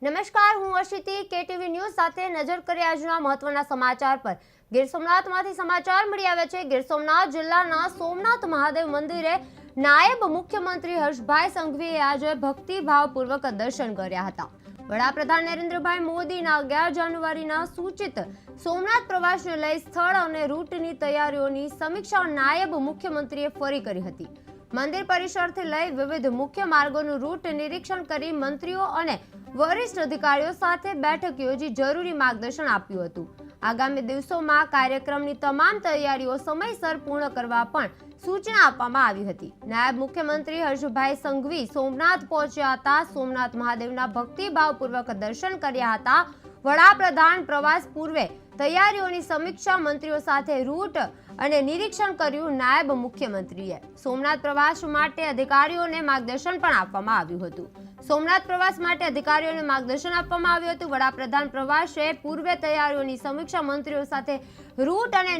નમસ્કાર, હું અશિતિ KTV news સાથે નજર કરી આજના મહત્વના સમાચાર પર। ગીર સોમનાથમાંથી સમાચાર મળી આવ્યા છે। ગીર સોમનાથ જિલ્લાના સોમનાથ મહાદેવ મંદિરે નાયબ મુખ્યમંત્રી હર્ષભાઈ સંઘવીએ આજે ભક્તિભાવપૂર્વક દર્શન કર્યા હતા। વડાપ્રધાન નરેન્દ્રભાઈ મોદીના 11 જાન્યુઆરીના સૂચિત સોમનાથ પ્રવાસને લઈ સ્થળ અને રૂટની તૈયારીઓની સમીક્ષા નાયબ મુખ્યમંત્રીએ ફરી કરી હતી। મંદિર પરિસરથી લઈ વિવિધ મુખ્ય માર્ગોનું રૂટ નિરીક્ષણ કરી મંત્રીઓ અને વરિષ્ઠ અધિકારીઓ સાથે બેઠક યોજી જરૂરી માર્ગદર્શન આપ્યું હતું। આગામી દિવસોમાં કાર્યક્રમની તમામ તૈયારીઓ સમયસર પૂર્ણ કરવા પણ સૂચના આપવામાં આવી હતી। નાયબ મુખ્યમંત્રી હર્ષભાઈ સંઘવી સોમનાથ પહોંચ્યા હતા। સોમનાથ મહાદેવના ભક્તિભાવપૂર્વક દર્શન કર્યા હતા। વડાપ્રધાન પ્રવાસ પૂર્વે તૈયારીઓની સમીક્ષા મંત્રીઓ સાથે રૂટ અને નિરીક્ષણ કર્યું। નાયબ મુખ્યમંત્રીએ સોમનાથ પ્રવાસ માટે અધિકારીઓને માર્ગદર્શન પણ આપવામાં આવ્યું હતું। સોમનાથ પ્રવાસ માટે અધિકારીઓને માર્ગદર્શન આપવામાં આવ્યું હતું। વડાપ્રધાન પ્રવાસે પૂર્વે તૈયારીઓની સમીક્ષા મંત્રીઓ સાથે રૂટ અને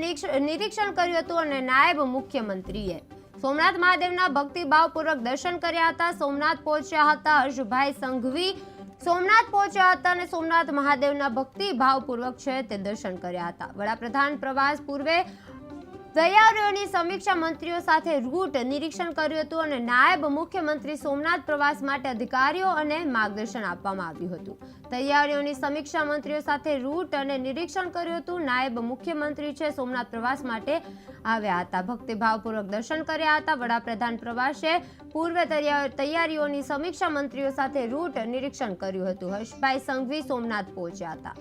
નિરીક્ષણ કર્યું હતું અને નાયબ મુખ્યમંત્રીએ સોમનાથ મહાદેવના ભક્તિભાવપૂર્વક દર્શન કર્યા હતા। સોમનાથ પહોંચ્યા હતા હર્ષભાઈ સંઘવી સોમનાથ પહોંચ્યા હતા અને સોમનાથ મહાદેવના ભક્તિભાવપૂર્વક તે દર્શન કર્યા હતા। વડાપ્રધાન પ્રવાસ પૂર્વે તૈયારીઓની સમીક્ષા મંત્રીઓ સાથે રૂટ નિરીક્ષણ કર્યું હતું અને નાયબ મુખ્યમંત્રી સોમનાથ પ્રવાસ માટે અધિકારીઓ અને માર્ગદર્શન આપવામાં આવ્યું હતું। તૈયારીઓની સમીક્ષા મંત્રીઓ સાથે રૂટ અને નિરીક્ષણ કર્યું હતું। નાયબ મુખ્યમંત્રી સોમનાથ પ્રવાસ માટે આવ્યા હતા। ભક્તિભાવપૂર્વક દર્શન કર્યા હતા। વડાપ્રધાન પ્રવાસે પૂર્વે તૈયારીઓની સમીક્ષા મંત્રીઓ સાથે રૂટ નિરીક્ષણ કર્યું હતું। હર્ષભાઈ સંઘવી સોમનાથ પહોંચ્યા હતા।